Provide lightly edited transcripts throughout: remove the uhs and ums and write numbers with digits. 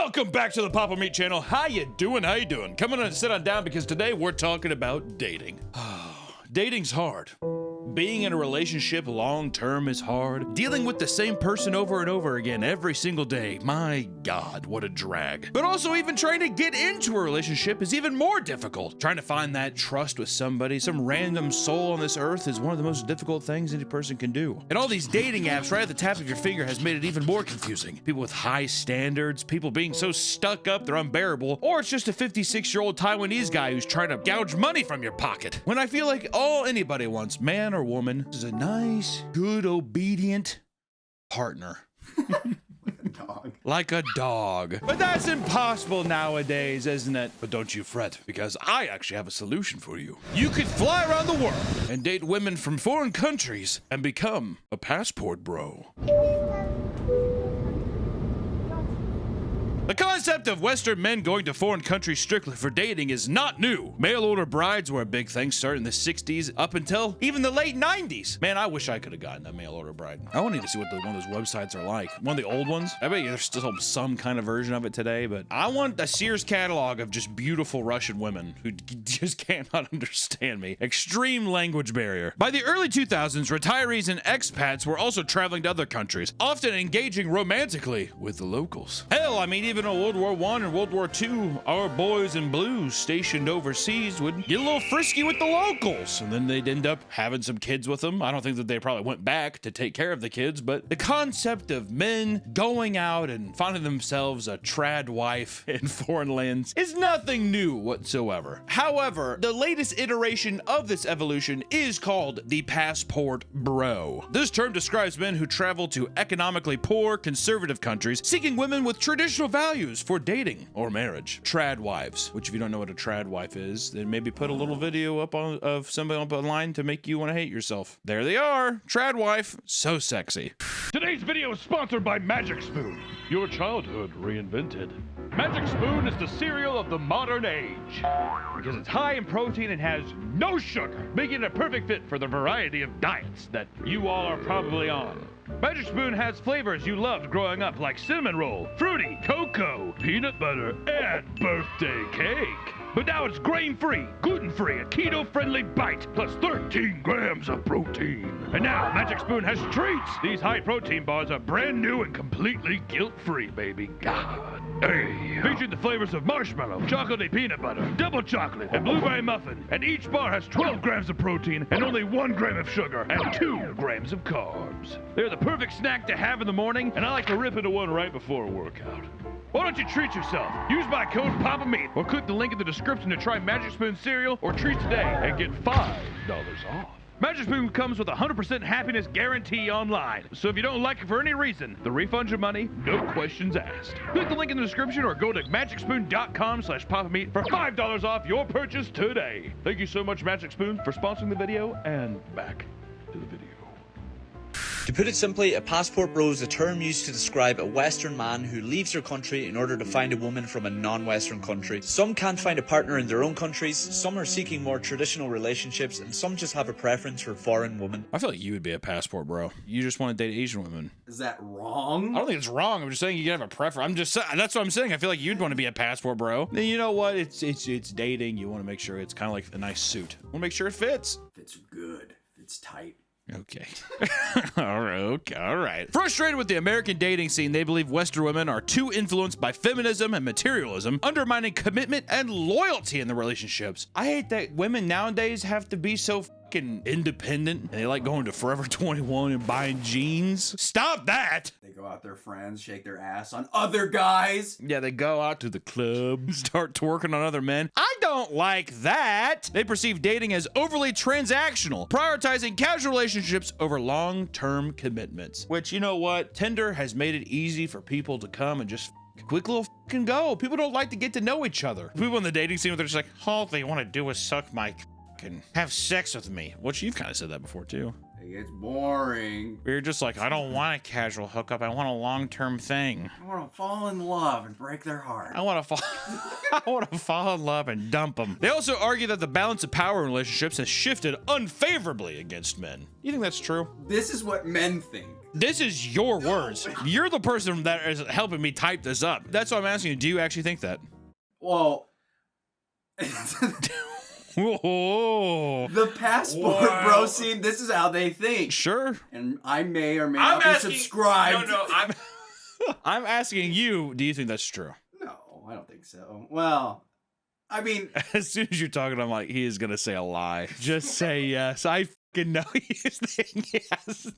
Welcome back to the Papa Meat channel. How you doing? How you doing? Come on and sit on down because today we're talking about dating. Dating's hard. Being in a relationship long-term is hard. Dealing with the same person over and over again every single day. My God, what a drag. But also even trying to get into a relationship is even more difficult. Trying to find that trust with somebody, some random soul on this earth, is one of the most difficult things any person can do. And all these dating apps right at the tap of your finger has made it even more confusing. People with high standards, people being so stuck up they're unbearable, or it's just a 56-year-old Taiwanese guy who's trying to gouge money from your pocket. When I feel like all anybody wants, man or woman, is a nice, good, obedient partner. Like a dog. But that's impossible nowadays, isn't it? But don't you fret, because I actually have a solution for you. You could fly around the world and date women from foreign countries and become a passport bro. The concept of Western men going to foreign countries strictly for dating is not new. Mail order brides were a big thing starting in the 60s up until even the late 90s. Man, I wish I could have gotten a mail order bride. I want to see what one of those websites are like. One of the old ones. I bet you there's still some kind of version of it today, but I want a Sears catalog of just beautiful Russian women who just cannot understand me. Extreme language barrier. By the early 2000s, retirees and expats were also traveling to other countries, often engaging romantically with the locals. Hell, I mean, even in World War I and World War II, our boys in blues stationed overseas would get a little frisky with the locals, and then they'd end up having some kids with them. I don't think that they probably went back to take care of the kids, but the concept of men going out and finding themselves a trad wife in foreign lands is nothing new whatsoever. However, the latest iteration of this evolution is called the passport bro. This term describes men who travel to economically poor, conservative countries seeking women with traditional values for dating or marriage. Trad wives, which if you don't know what a trad wife is, then maybe put a little video up of somebody up online to make you want to hate yourself. There they are, trad wife, so sexy. Today's video is sponsored by Magic Spoon, your childhood reinvented. Magic Spoon is the cereal of the modern age because it's high in protein and has no sugar, making it a perfect fit for the variety of diets that you all are probably on. Magic Spoon has flavors you loved growing up, like cinnamon roll, fruity, cocoa, peanut butter, and birthday cake. But now it's grain-free, gluten-free, a keto-friendly bite, plus 13 grams of protein. And now Magic Spoon has treats. These high-protein bars are brand new and completely guilt-free, baby. God. Hey. Featuring the flavors of marshmallow, chocolatey peanut butter, double chocolate, and blueberry muffin. And each bar has 12 grams of protein and only 1 gram of sugar and 2 grams of carbs. They're the perfect snack to have in the morning, and I like to rip into one right before a workout. Why don't you treat yourself? Use my code PAPAMEAT or click the link in the description to try Magic Spoon cereal or treats today and get $5 off. Magic Spoon comes with a 100% happiness guarantee online. So if you don't like it for any reason, they'll refund your money, no questions asked. Click the link in the description or go to magicspoon.com/papameat for $5 off your purchase today. Thank you so much, Magic Spoon, for sponsoring the video, and back to the video. To put it simply, a passport bro is a term used to describe a Western man who leaves their country in order to find a woman from a non-Western country. Some can't find a partner in their own countries, some are seeking more traditional relationships, and some just have a preference for foreign women. I feel like you would be a passport bro. You just want to date Asian women. Is that wrong? I don't think it's wrong. I'm just saying you can have a preference. That's what I'm saying. I feel like you'd want to be a passport bro. Then you know what? It's dating. You want to make sure it's kind of like a nice suit. You want to make sure it fits. Fits good. Fits tight. Okay. All right. Frustrated with the American dating scene, they believe Western women are too influenced by feminism and materialism, undermining commitment and loyalty in the relationships. I hate that women nowadays have to be so fucking independent and they like going to Forever 21 and buying jeans. Stop that! They go out their friends, shake their ass on other guys. Yeah, they go out to the club, start twerking on other men. I don't like that. They perceive dating as overly transactional, prioritizing casual relationships over long-term commitments. Which, you know what? Tinder has made it easy for people to come and just quick little fucking go. People don't like to get to know each other. People in the dating scene, they're just like, all they want to do is suck my and have sex with me. Which you've kind of said that before too. It gets boring. You're just like, I don't want a casual hookup. I want a long-term thing. I want to fall in love and break their heart. I want to fall in love and dump them. They also argue that the balance of power in relationships has shifted unfavorably against men. You think that's true? This is what men think. This is your words. You're the person that is helping me type this up. That's why I'm asking you. Do you actually think that? Well, Whoa. the passport bro scene, this is how they think. Sure. And I may or may not be subscribed. No, I'm asking you, do you think that's true? No, I don't think so. Well, I mean, As soon as you're talking, I'm like, he is going to say a lie. Just say yes. I fucking know he's saying yes.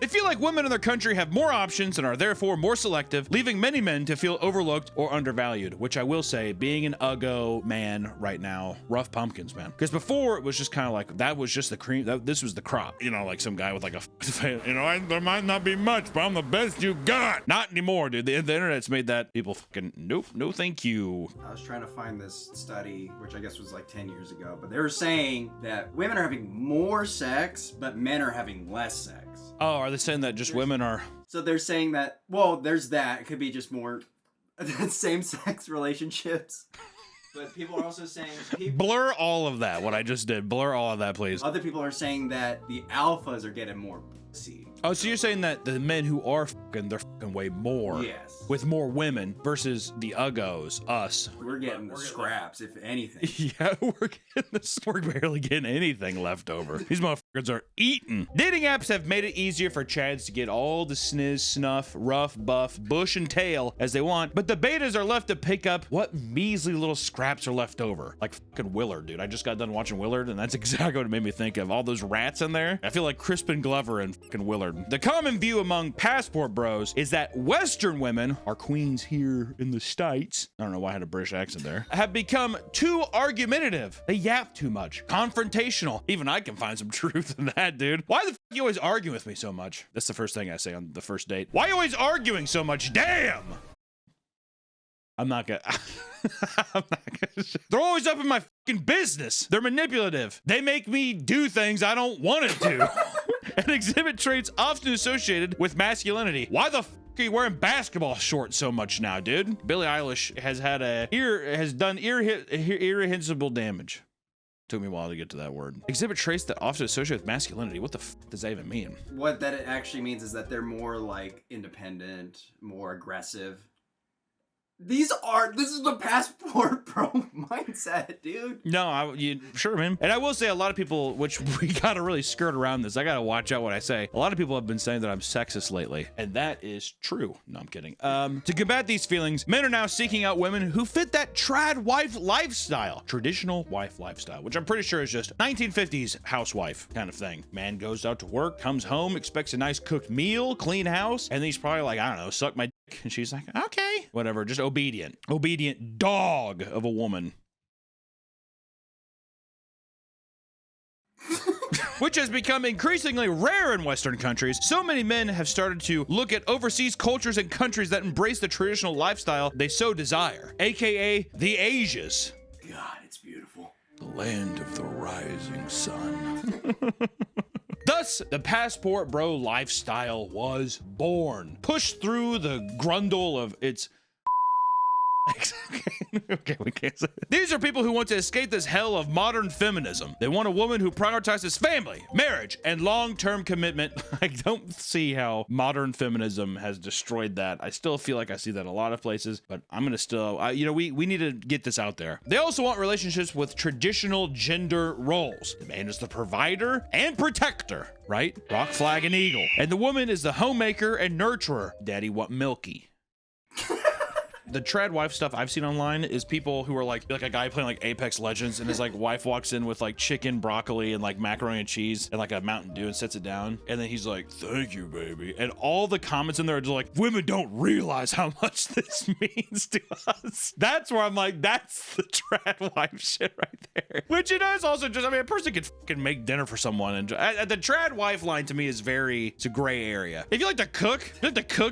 They feel like women in their country have more options and are therefore more selective, leaving many men to feel overlooked or undervalued, which I will say, being an Uggo man right now, rough pumpkins, man. Because before, it was just kind of like, that was just the cream, this was the crop. You know, like some guy with like a, you know, there might not be much, but I'm the best you got. Not anymore, dude. The internet's made that people fucking, nope, no thank you. I was trying to find this study, which I guess was like 10 years ago, but they were saying that women are having more sex, but men are having less sex. Oh, are they saying that just women are? So they're saying that, well, there's that. It could be just more same-sex relationships. But people are also saying... Blur all of that, what I just did. Blur all of that, please. Other people are saying that the alphas are getting more pussy. Oh, so you're saying that the men who are fucking, they're fucking way more. Yes. With more women versus the Uggos, us. We're getting the scraps, if anything. Yeah, we're barely getting anything left over. These motherfuckers are eating. Dating apps have made it easier for chads to get all the sniz, snuff, rough, buff, bush, and tail as they want, but the betas are left to pick up what measly little scraps are left over. Like fucking Willard, dude. I just got done watching Willard, and that's exactly what it made me think of. All those rats in there. I feel like Crispin Glover and fucking Willard. The common view among passport bros is that Western women, our queens here in the States, I don't know why I had a British accent there, have become too argumentative. They yap too much. Confrontational. Even I can find some truth in that, dude. Why the f you always arguing with me so much? That's the first thing I say on the first date. Why are you always arguing so much? Damn! I'm not gonna... They're always up in my fucking business. They're manipulative. They make me do things I don't want to do. And exhibit traits often associated with masculinity. Why the f are you wearing basketball shorts so much now, dude? Billie Eilish has done irreversible damage. Took me a while to get to that word. Exhibit traits that often associate with masculinity. What the f does that even mean? What that it actually means is that they're more like independent, more aggressive. This is the passport bro mindset, dude. No, sure, man. And I will say a lot of people, which we gotta really skirt around this. I gotta watch out what I say. A lot of people have been saying that I'm sexist lately, and that is true. No, I'm kidding. To combat these feelings, men are now seeking out women who fit that trad wife lifestyle, traditional wife lifestyle, which I'm pretty sure is just 1950s housewife kind of thing. Man goes out to work, comes home, expects a nice cooked meal, clean house, and he's probably like, I don't know, suck my dick. And she's like, okay, whatever, just obedient dog of a woman. Which has become increasingly rare in Western countries. So many men have started to look at overseas cultures and countries that embrace the traditional lifestyle they so desire, aka the Asias. God, it's beautiful. The land of the rising sun. Thus, the passport bro lifestyle was born, pushed through the grundle of its... Okay, we can't say that. These are people who want to escape this hell of modern feminism. They want a woman who prioritizes family, marriage, and long-term commitment. I don't see how modern feminism has destroyed that. I still feel like I see that in a lot of places, but I'm gonna still, we need to get this out there. They also want relationships with traditional gender roles. The man is the provider and protector, right? Rock, flag, and eagle. And the woman is the homemaker and nurturer. Daddy want milky. The trad wife stuff I've seen online is people who are like a guy playing like Apex Legends, and his like wife walks in with like chicken, broccoli, and like macaroni and cheese and like a Mountain Dew and sets it down, and then he's like, "Thank you, baby." And all the comments in there are just like, "Women don't realize how much this means to us." That's where I'm like, that's the trad wife shit right there. Which it is also just, I mean, a person could fucking make dinner for someone, and the trad wife line to me is it's a gray area. If you like to cook,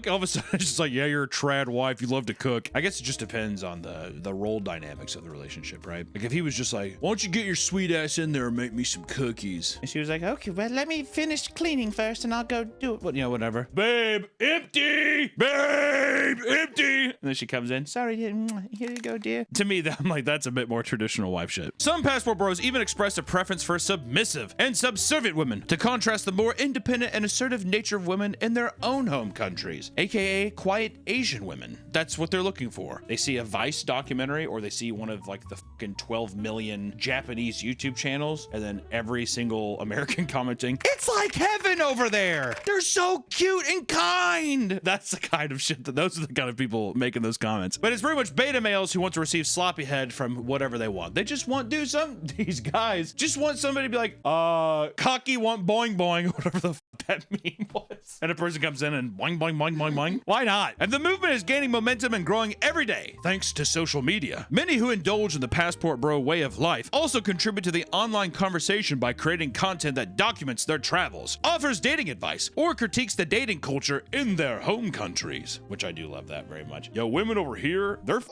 all of a sudden it's just like, yeah, you're a trad wife, you love to cook. look. I guess it just depends on the role dynamics of the relationship, right? Like if he was just like, why don't you get your sweet ass in there and make me some cookies? And she was like, okay, well, let me finish cleaning first and I'll go do it. Well, you know, whatever. Babe, empty! Babe, empty! And then she comes in, sorry, here you go, dear. To me, I'm like, that's a bit more traditional wife shit. Some passport bros even express a preference for submissive and subservient women to contrast the more independent and assertive nature of women in their own home countries, aka quiet Asian women. That's what they're looking for. They see a Vice documentary or they see one of like the fucking 12 million Japanese YouTube channels, and then every single American commenting, it's like heaven over there. They're so cute and kind. That's the kind of shit that those are the kind of people making those comments. But it's pretty much beta males who want to receive sloppy head from whatever they want. They just want these guys just want somebody to be like, cocky want boing boing, whatever the fuck that meme was. And a person comes in and boing boing boing boing boing. Why not? And the movement is gaining momentum and growing every day thanks to social media. Many who indulge in the passport bro way of life also contribute to the online conversation by creating content that documents their travels, offers dating advice, or critiques the dating culture in their home countries, which I do love that very much. Yo, women over here, they're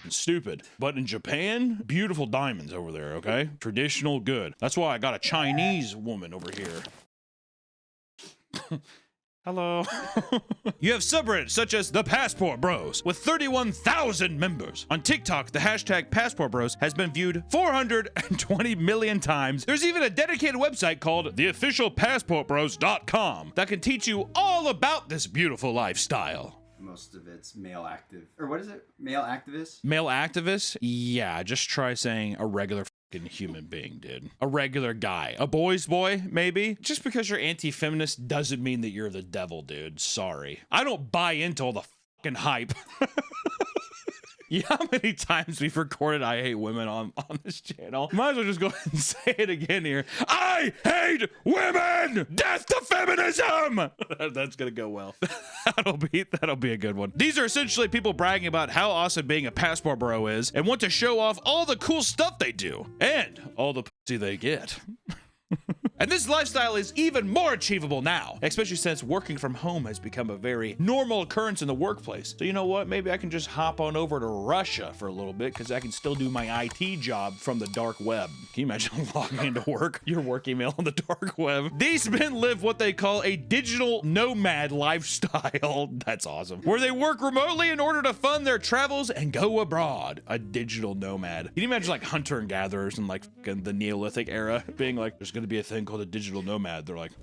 stupid. But in Japan, beautiful diamonds over there, okay? Traditional good. That's why I got a Chinese woman over here. Hello. You have subreddits such as the Passport Bros with 31,000 members. On TikTok, the hashtag Passport Bros has been viewed 420 million times. There's even a dedicated website called theofficialpassportbros.com that can teach you all about this beautiful lifestyle. Most of it's male active, or what is it? Male activists? Male activists? Yeah, just try saying a regular fucking human being, dude. A regular guy. A boy's boy, maybe? Just because you're anti-feminist doesn't mean that you're the devil, dude. Sorry. I don't buy into all the fucking hype. You know how many times we've recorded I hate women on this channel? Might as well just go ahead and say it again here. I hate women! Death to feminism! That's gonna go well. That'll be a good one. These are essentially people bragging about how awesome being a passport bro is and want to show off all the cool stuff they do and all the pussy they get. And this lifestyle is even more achievable now, especially since working from home has become a very normal occurrence in the workplace. So you know what? Maybe I can just hop on over to Russia for a little bit because I can still do my IT job from the dark web. Can you imagine logging into work, your work email on the dark web? These men live what they call a digital nomad lifestyle. That's awesome. Where they work remotely in order to fund their travels and go abroad. A digital nomad. Can you imagine like hunter and gatherers in like the Neolithic era being like, there's going to be a thing called a digital nomad? They're like,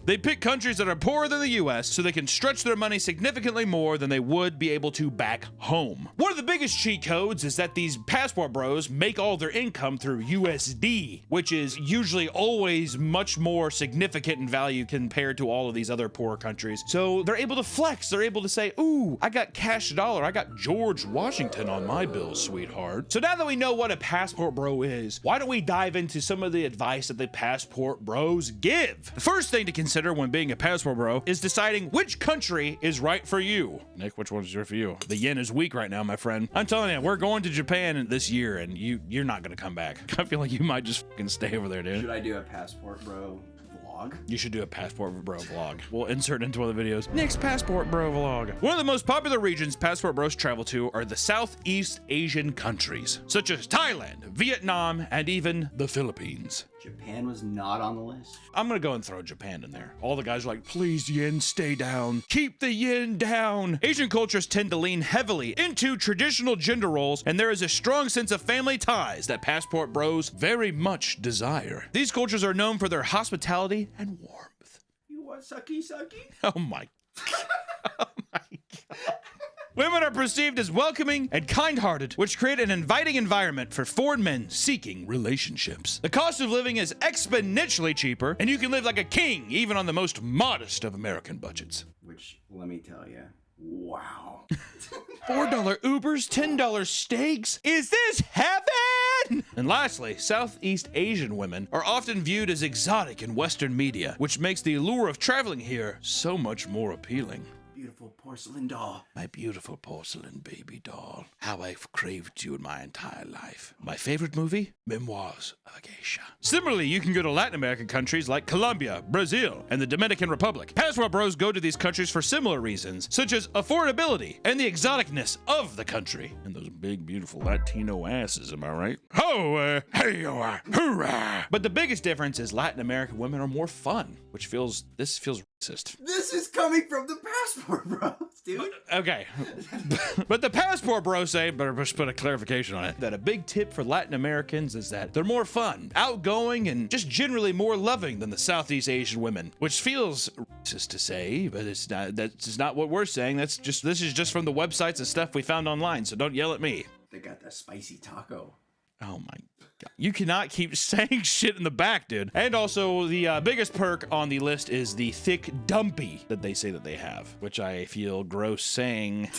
they pick countries that are poorer than the US so they can stretch their money significantly more than they would be able to back home. One of the biggest cheat codes is that these passport bros make all their income through USD, which is usually always much more significant in value compared to all of these other poorer countries. So they're able to flex. They're able to say, ooh, I got cash dollar. I got George Washington on my bill, sweetheart. So now that we know what a passport bro is, why don't we dive into some of the advice that the passport bros give? The first thing to consider when being a passport bro is deciding which country is right for you. Nick, which one is right for you? The yen is weak right now, my friend. I'm telling you, we're going to Japan this year and you're not gonna come back. I feel like you might just fucking stay over there, dude. Should I do a passport bro vlog? You should do a passport bro vlog. We'll insert it into one of the videos. Nick's passport bro vlog. One of the most popular regions passport bros travel to are the Southeast Asian countries, such as Thailand, Vietnam, and even the Philippines. Japan was not on the list. I'm gonna go and throw Japan in there. All the guys are like, please yen, stay down. Keep the yen down. Asian cultures tend to lean heavily into traditional gender roles, and there is a strong sense of family ties that passport bros very much desire. These cultures are known for their hospitality and warmth. You want sucky sucky? Oh my. Oh my God. Women are perceived as welcoming and kind-hearted, which create an inviting environment for foreign men seeking relationships. The cost of living is exponentially cheaper, and you can live like a king even on the most modest of American budgets. Which, let me tell you, wow. $4 Ubers, $10 steaks? Is this heaven? And lastly, Southeast Asian women are often viewed as exotic in Western media, which makes the allure of traveling here so much more appealing. beautiful porcelain doll. My beautiful porcelain baby doll. How I've craved you in my entire life. My favorite movie? Memoirs of a Geisha. Similarly, you can go to Latin American countries like Colombia, Brazil, and the Dominican Republic. Passport bros go to these countries for similar reasons, such as affordability and the exoticness of the country. And those big, beautiful Latino asses, am I right? Ho, hey, hoorah. But the biggest difference is Latin American women are more fun, which feels racist. This is coming from the Passport Bros, dude. Okay. But the Passport Bros say, better just put a clarification on it, that a big tip for Latin Americans is that they're more fun, outgoing, and just generally more loving than the Southeast Asian women, which feels racist to say, but it's not. That's not what we're saying. This is just from the websites and stuff we found online, so don't yell at me. They got that spicy taco. Oh my God. You cannot keep saying shit in the back, dude. And also, the biggest perk on the list is the thick dumpy that they say that they have, which I feel gross saying.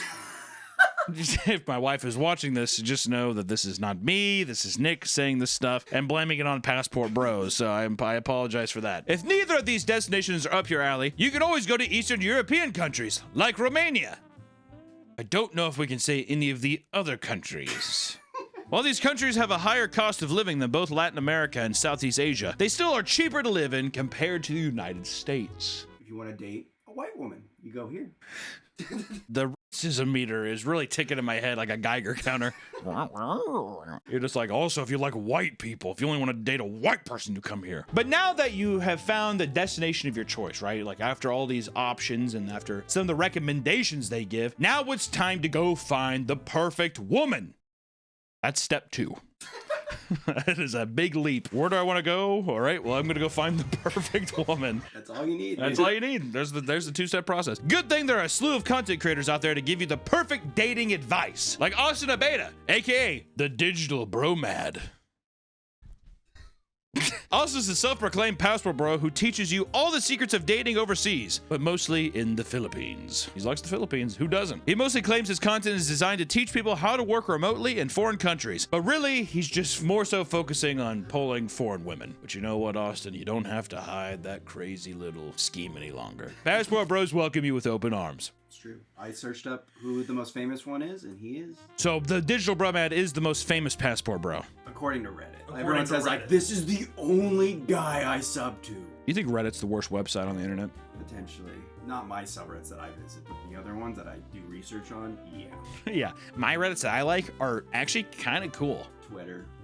If my wife is watching this, just know that this is not me. This is Nick saying this stuff and blaming it on Passport Bros. So I apologize for that. If neither of these destinations are up your alley, you can always go to Eastern European countries like Romania. I don't know if we can say any of the other countries. While these countries have a higher cost of living than both Latin America and Southeast Asia, they still are cheaper to live in compared to the United States. If you want to date a white woman, you go here. The racism meter is really ticking in my head like a Geiger counter. You're just like, also, if you like white people, if you only want to date a white person, you come here. But now that you have found the destination of your choice, right? Like after all these options and after some of the recommendations they give, now it's time to go find the perfect woman. That's step 2. That is a big leap. Where do I want to go? All right, well, I'm going to go find the perfect woman. That's all you need. That's all you need. There's the 2-step process. Good thing there are a slew of content creators out there to give you the perfect dating advice. Like Austin Abeda, aka the Digital Bromad. Austin's a self-proclaimed passport bro who teaches you all the secrets of dating overseas, but mostly in the Philippines. He likes the Philippines. Who doesn't? He mostly claims his content is designed to teach people how to work remotely in foreign countries, but really, he's just more so focusing on polling foreign women. But you know what, Austin? You don't have to hide that crazy little scheme any longer. Passport bros welcome you with open arms. It's true. I searched up who the most famous one is, and he is. So the Digital Bromad is the most famous passport bro. According to Reddit. Everyone says, like, this is the only guy I sub to. You think Reddit's the worst website on the internet? Potentially. Not my subreddits that I visit, but the other ones that I do research on, yeah. Yeah. My Reddits that I like are actually kind of cool.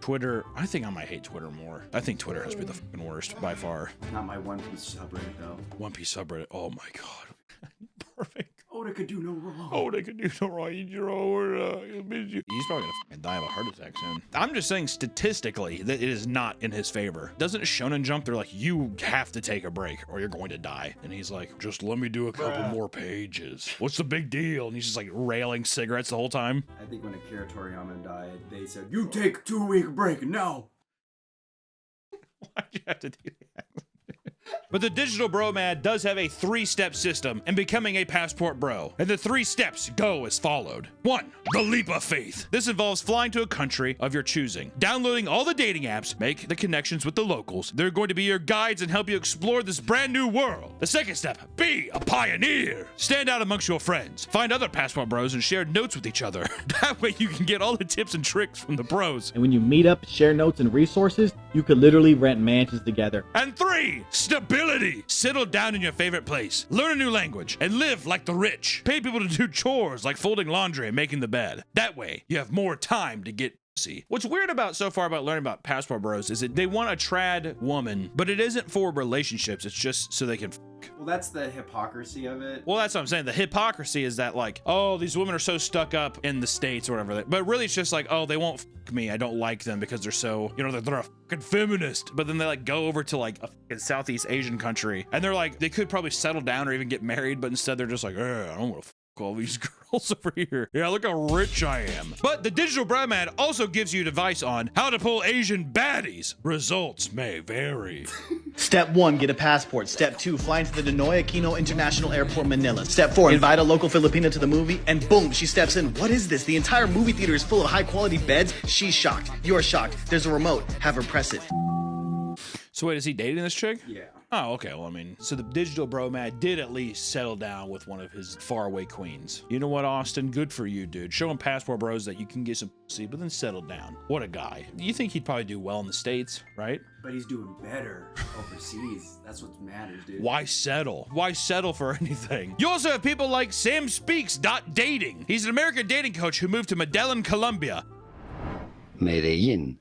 Twitter. I think I might hate Twitter more. I think Twitter has to be the fucking worst by far. Not my One Piece subreddit, though. One Piece subreddit. Oh my God. Perfect. Oda could do no wrong. Oda could do no wrong. He's probably gonna fucking die of a heart attack soon. I'm just saying statistically that it is not in his favor. Doesn't Shonen Jump, they're like, you have to take a break or you're going to die. And he's like, just let me do a couple more pages. What's the big deal? And he's just like railing cigarettes the whole time. I think when Akira Toriyama died, they said, you take a 2-week break now. Why'd you have to do that? But the Digital Bromad does have a 3-step system in becoming a passport bro. And the 3 steps go as followed. 1. The leap of faith. This involves flying to a country of your choosing, downloading all the dating apps, make the connections with the locals. They're going to be your guides and help you explore this brand new world. The 2nd step, be a pioneer. Stand out amongst your friends. Find other passport bros and share notes with each other. That way you can get all the tips and tricks from the bros. And when you meet up, share notes and resources, you could literally rent mansions together. And 3, stability. Settle down in your favorite place. Learn a new language and live like the rich. Pay people to do chores like folding laundry and making the bed. That way, you have more time to get pussy. What's weird about so far about learning about passport bros is that they want a trad woman, but it isn't for relationships. It's just so they can Well, that's the hypocrisy of it. Well, that's what I'm saying. The hypocrisy is that like, oh, these women are so stuck up in the States or whatever. But really it's just like, oh, they won't fuck me. I don't like them because they're so, you know, they're a fucking feminist. But then they like go over to like a fucking Southeast Asian country and they're like, they could probably settle down or even get married, but instead they're just like, I don't want to all these girls over here. Yeah, look how rich I am. But the Digital Bromad also gives you advice on how to pull Asian baddies. Results may vary. Step 1, get a passport. Step 2, fly into the Ninoy Aquino International Airport, Manila. Step 4, invite a local Filipina to the movie, and boom, she steps in. What is this? The entire movie theater is full of high-quality beds? She's shocked. You're shocked. There's a remote. Have her press it. So wait, is he dating this chick? Yeah. Oh, okay. Well, I mean, so the digital bro man did at least settle down with one of his faraway queens. You know what, Austin? Good for you, dude. Showing passport bros that you can get some pussy, but then settle down. What a guy. You think he'd probably do well in the States, right? But he's doing better overseas. That's what matters, dude. Why settle? Why settle for anything? You also have people like Sam Speaks Dating. He's an American dating coach who moved to Medellin, Colombia. Medellin.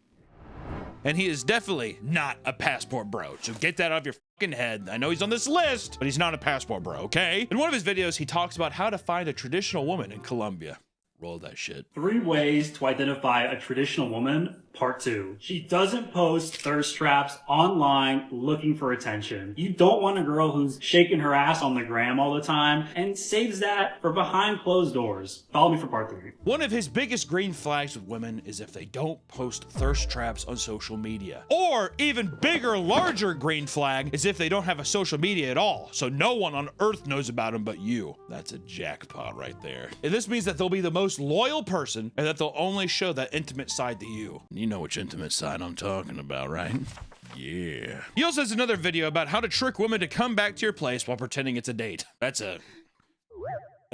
And he is definitely not a passport bro. So get that out of your fucking head. I know he's on this list, but he's not a passport bro, okay? In one of his videos, he talks about how to find a traditional woman in Colombia. Roll that shit. 3 ways to identify a traditional woman, part 2. She doesn't post thirst traps online looking for attention. You don't want a girl who's shaking her ass on the gram all the time and saves that for behind closed doors. Follow me for part 3. One of his biggest green flags with women is if they don't post thirst traps on social media. Or even bigger, larger green flag is if they don't have a social media at all. So no one on earth knows about them but you. That's a jackpot right there. And this means that they'll be the most loyal person and that they'll only show that intimate side to you. You know which intimate side I'm talking about, right? Yeah. He also has another video about how to trick women to come back to your place while pretending it's a date. That's a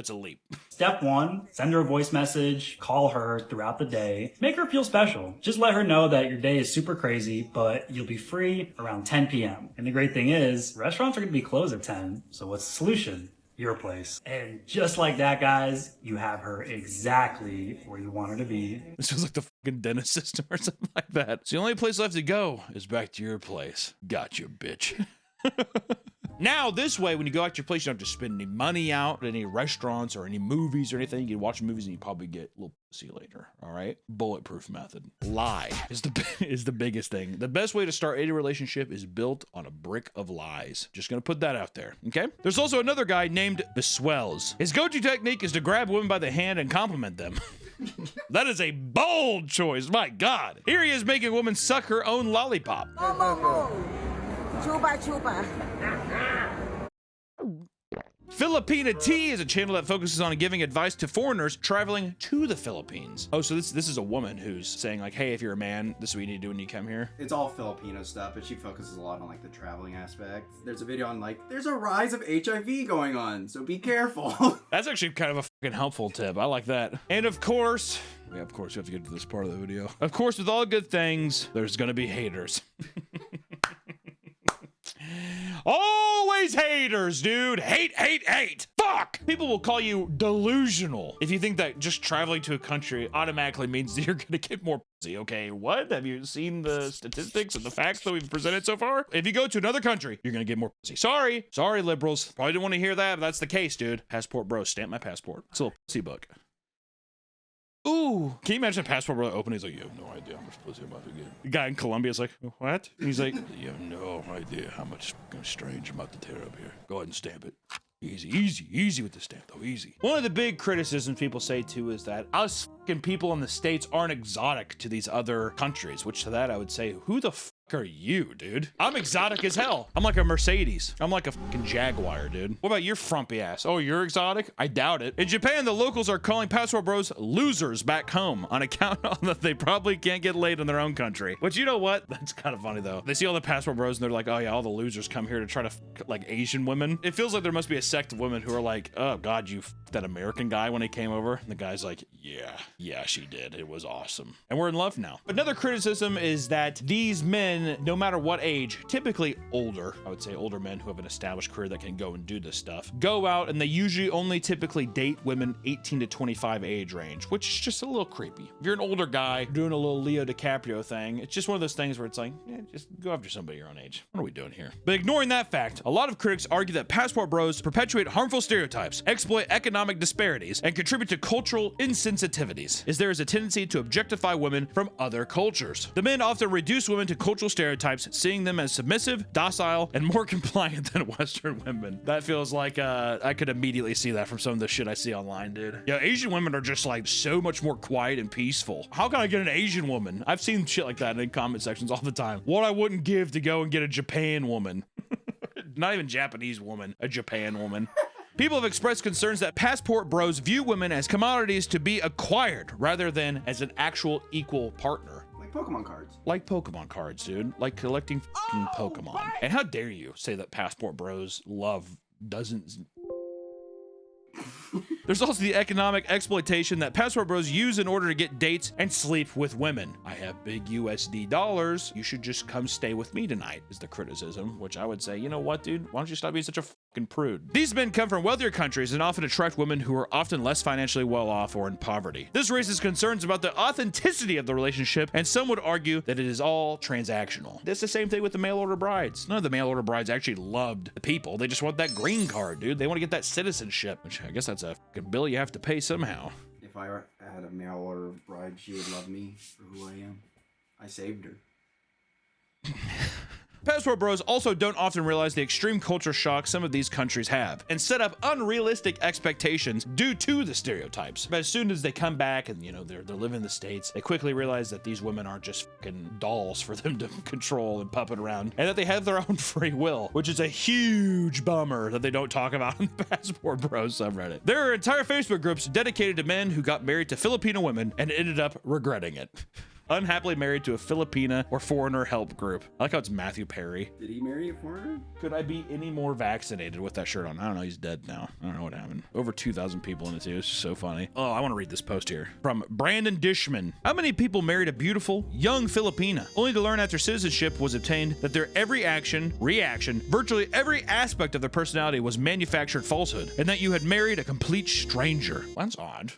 leap. Step 1, send her a voice message, call her throughout the day. Make her feel special. Just let her know that your day is super crazy, but you'll be free around 10 p.m. And the great thing is, restaurants are going to be closed at 10, so what's the solution? Your place. And just like that, guys, you have her exactly where you want her to be. This feels like the fucking dentist system or something like that. So the only place left to go is back to your place. Gotcha, bitch. Now, this way, when you go out to your place, you don't have to spend any money out at any restaurants or any movies or anything. You can watch movies and you probably get a little pussy later, all right? Bulletproof method. Lie is the biggest thing. The best way to start any relationship is built on a brick of lies. Just gonna put that out there, okay? There's also another guy named Beswells. His go-to technique is to grab women by the hand and compliment them. That is a bold choice, my God. Here he is making a woman suck her own lollipop. Chupa, chupa. Filipina Tea is a channel that focuses on giving advice to foreigners traveling to the Philippines. Oh, so this is a woman who's saying like, hey, if you're a man, this is what you need to do when you come here. It's all Filipino stuff, but she focuses a lot on like the traveling aspect. There's a video on like, there's a rise of HIV going on, so be careful. That's actually kind of a fucking helpful tip. I like that. And of course, we have to get to this part of the video. Of course, with all good things, there's gonna be haters. Always haters, dude. Hate. Fuck! People will call you delusional if you think that just traveling to a country automatically means that you're gonna get more pussy. Okay, what? Have you seen the statistics and the facts that we've presented so far? If you go to another country, you're gonna get more pussy. Sorry, liberals. Probably didn't want to hear that, but that's the case, dude. Passport bro, stamp my passport. It's a little pussy book. Ooh, can you imagine a passport bro open? He's like, you have no idea how much pussy I'm about to get. The guy in Colombia is like, what? And he's like, you have no idea how much fucking strange I'm about to tear up here. Go ahead and stamp it. Easy with the stamp though, easy. One of the big criticisms people say too is that us fucking people in the States aren't exotic to these other countries, which to that I would say, who the fuck are you, dude? I'm exotic as hell. I'm like a Mercedes. I'm like a fucking Jaguar, dude. What about your frumpy ass? Oh, you're exotic? I doubt it. In Japan, the locals are calling passport bros losers back home on account of that they probably can't get laid in their own country. Which, you know what? That's kind of funny though. They see all the passport bros and they're like, oh yeah, all the losers come here to try to like Asian women. It feels like there must be a sect of women who are like, oh God, you that American guy when he came over. And the guy's like, yeah, she did. It was awesome. And we're in love now. Another criticism is that these men, no matter what age, typically older, I would say older men who have an established career that can go and do this stuff, go out and they usually only typically date women 18 to 25 age range, which is just a little creepy. If you're an older guy doing a little Leo DiCaprio thing, it's just one of those things where it's like, yeah, just go after somebody your own age. What are we doing here? But ignoring that fact, a lot of critics argue that passport bros perpetuate harmful stereotypes, exploit economic disparities, and contribute to cultural insensitivities, as there is a tendency to objectify women from other cultures. The men often reduce women to cultural stereotypes, seeing them as submissive, docile, and more compliant than Western women. That feels like, I could immediately see that from some of the shit I see online, dude. Yeah, Asian women are just like so much more quiet and peaceful. How can I get an Asian woman? I've seen shit like that in comment sections all the time. What I wouldn't give to go and get a Japan woman. Not even Japanese woman, a Japan woman. People have expressed concerns that passport bros view women as commodities to be acquired rather than as an actual equal partner. Like Pokemon cards. Like Pokemon cards, dude. Like collecting fucking Pokemon. And how dare you say that passport bros love dozens. There's also the economic exploitation that passport bros use in order to get dates and sleep with women. I have big USD dollars. You should just come stay with me tonight, is the criticism, which I would say, you know what, dude? Why don't you stop being such a fucking prude? These men come from wealthier countries and often attract women who are often less financially well off or in poverty. This raises concerns about the authenticity of the relationship, and some would argue that it is all transactional. It's the same thing with the mail order brides. None of the mail order brides actually loved the people. They just want that green card, dude. They want to get that citizenship, which I guess that's a fucking bill you have to pay somehow. If I had a mail order bride, she would love me for who I am. I saved her. Passport bros also don't often realize the extreme culture shock some of these countries have and set up unrealistic expectations due to the stereotypes. But as soon as they come back and, you know, they're living in the States, they quickly realize that these women aren't just fucking dolls for them to control and puppet around, and that they have their own free will, which is a huge bummer that they don't talk about on the Passport Bros subreddit. There are entire Facebook groups dedicated to men who got married to Filipino women and ended up regretting it. Unhappily married to a Filipina or foreigner help group. I like how it's Matthew Perry. Did he marry a foreigner? Could I be any more vaccinated with that shirt on? I don't know. He's dead now. I don't know what happened. Over 2,000 people in it too. It's so funny. Oh, I want to read this post here from Brandon Dishman. How many people married a beautiful, young Filipina, only to learn after citizenship was obtained that their every action, reaction, virtually every aspect of their personality was manufactured falsehood, and that you had married a complete stranger? Well, that's odd.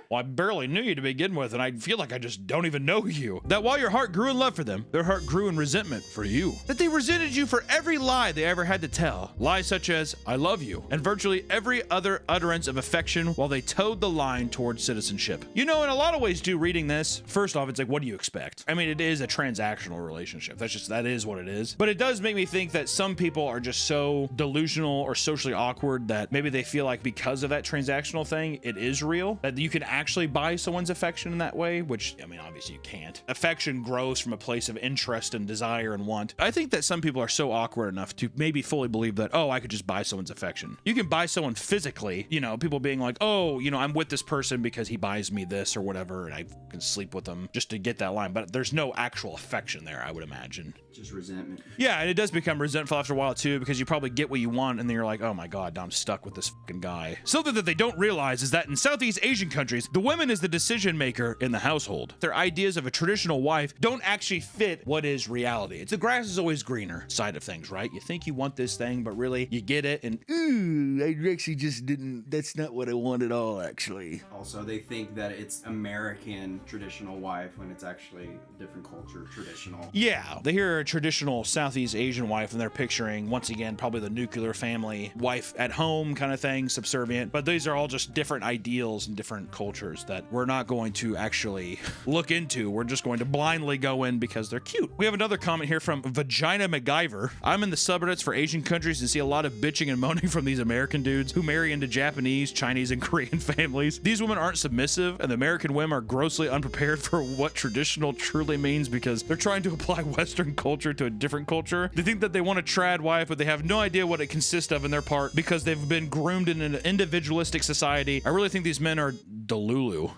Well, I barely knew you to begin with, and I feel like I just don't even know you. That while your heart grew in love for them, their heart grew in resentment for you. That they resented you for every lie they ever had to tell. Lies such as, I love you, and virtually every other utterance of affection while they towed the line towards citizenship. You know, in a lot of ways, too, reading this, first off, it's like, what do you expect? I mean, it is a transactional relationship. That is what it is. But it does make me think that some people are just so delusional or socially awkward that maybe they feel like because of that transactional thing, it is real. That you can actually buy someone's affection in that way, which, I mean, obviously you can't. Affection grows from a place of interest and desire and want. I think that some people are so awkward enough to maybe fully believe that, oh, I could just buy someone's affection. You can buy someone physically, you know, people being like, oh, you know, I'm with this person because he buys me this or whatever, and I can sleep with them just to get that line. But there's no actual affection there, I would imagine. Just resentment. Yeah, and it does become resentful after a while too, because you probably get what you want, and then you're like, oh my god, now I'm stuck with this fucking guy. Something that they don't realize is that in Southeast Asian countries, the woman is the decision maker in the household. Their ideas of a traditional wife don't actually fit what is reality. It's the grass is always greener side of things, right? You think you want this thing, but really you get it, and ooh, I actually just didn't. That's not what I want at all, actually. Also, they think that it's American traditional wife when it's actually different culture traditional. Yeah, they hear a traditional Southeast Asian wife and they're picturing, once again, probably the nuclear family wife at home kind of thing, subservient. But these are all just different ideals and different cultures that we're not going to actually look into. We're just going to blindly go in because they're cute. We have another comment here from Vagina MacGyver. I'm in the subreddits for Asian countries and see a lot of bitching and moaning from these American dudes who marry into Japanese, Chinese, and Korean families. These women aren't submissive, and the American women are grossly unprepared for what traditional truly means because they're trying to apply Western culture to a different culture. They think that they want a trad wife, but they have no idea what it consists of in their part because they've been groomed in an individualistic society. I really think these men are delulu.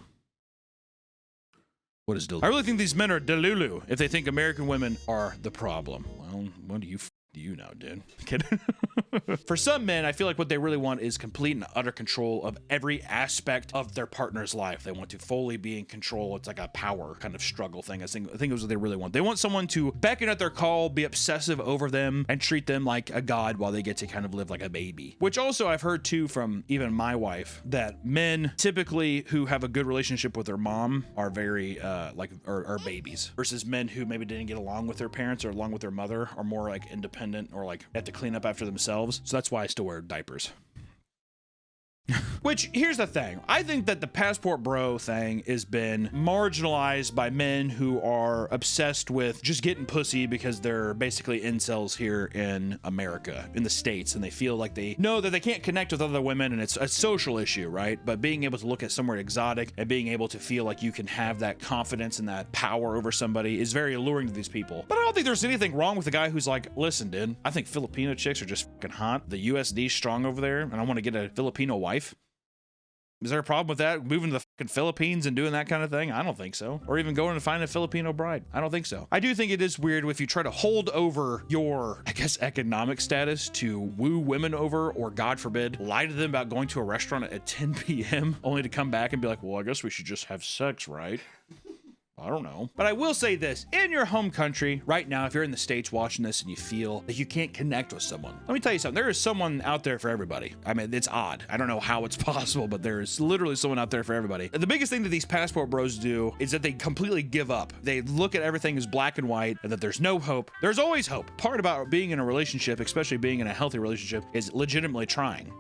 What is delulu? I really think these men are delulu if they think American women are the problem. Well, what do you know, dude? Kidding. For some men, I feel like what they really want is complete and utter control of every aspect of their partner's life. They want to fully be in control. It's like a power kind of struggle thing. I think it was what they really want. They want someone to beckon at their call, be obsessive over them, and treat them like a god while they get to kind of live like a baby. Which also I've heard too from even my wife that men typically who have a good relationship with their mom are very are babies, versus men who maybe didn't get along with their parents or along with their mother are more like independent or like have to clean up after themselves. So that's why I still wear diapers. Which, here's the thing. I think that the passport bro thing has been marginalized by men who are obsessed with just getting pussy because they're basically incels here in America, in the States, and they feel like they know that they can't connect with other women, and it's a social issue, right? But being able to look at somewhere exotic and being able to feel like you can have that confidence and that power over somebody is very alluring to these people. But I don't think there's anything wrong with the guy who's like, listen, dude, I think Filipino chicks are just fucking hot. The USD's strong over there, and I want to get a Filipino wife. Is there a problem with that? Moving to the fucking Philippines and doing that kind of thing? I don't think so. Or even going to find a Filipino bride? I don't think so. I do think it is weird if you try to hold over your, I guess, economic status to woo women over, or God forbid, lie to them about going to a restaurant at 10 p.m. only to come back and be like, well, I guess we should just have sex, right? I don't know. But I will say this, in your home country right now, if you're in the States watching this and you feel that you can't connect with someone, let me tell you something. There is someone out there for everybody. I mean, it's odd. I don't know how it's possible, but there is literally someone out there for everybody. The biggest thing that these passport bros do is that they completely give up. They look at everything as black and white and that there's no hope. There's always hope. Part about being in a relationship, especially being in a healthy relationship, is legitimately trying.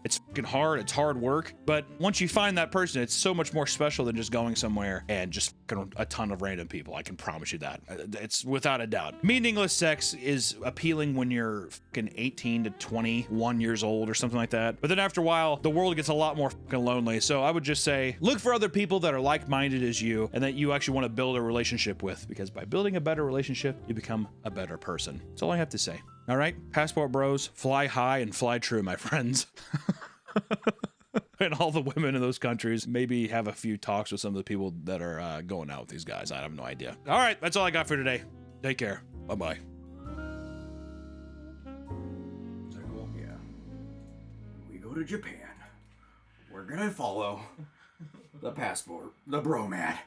It's fucking hard, it's hard work, but once you find that person, it's so much more special than just going somewhere and just fucking a ton of random people. I can promise you that. It's without a doubt. Meaningless sex is appealing when you're fucking 18 to 21 years old or something like that. But then after a while, the world gets a lot more fucking lonely. So I would just say, look for other people that are like-minded as you and that you actually want to build a relationship with, because by building a better relationship, you become a better person. That's all I have to say. All right, passport bros, fly high and fly true, my friends. And all the women in those countries, maybe have a few talks with some of the people that are going out with these guys. I have no idea. All right, that's all I got for today. Take care. Bye-bye. Yeah. We go to Japan. We're gonna follow the passport, the bromad.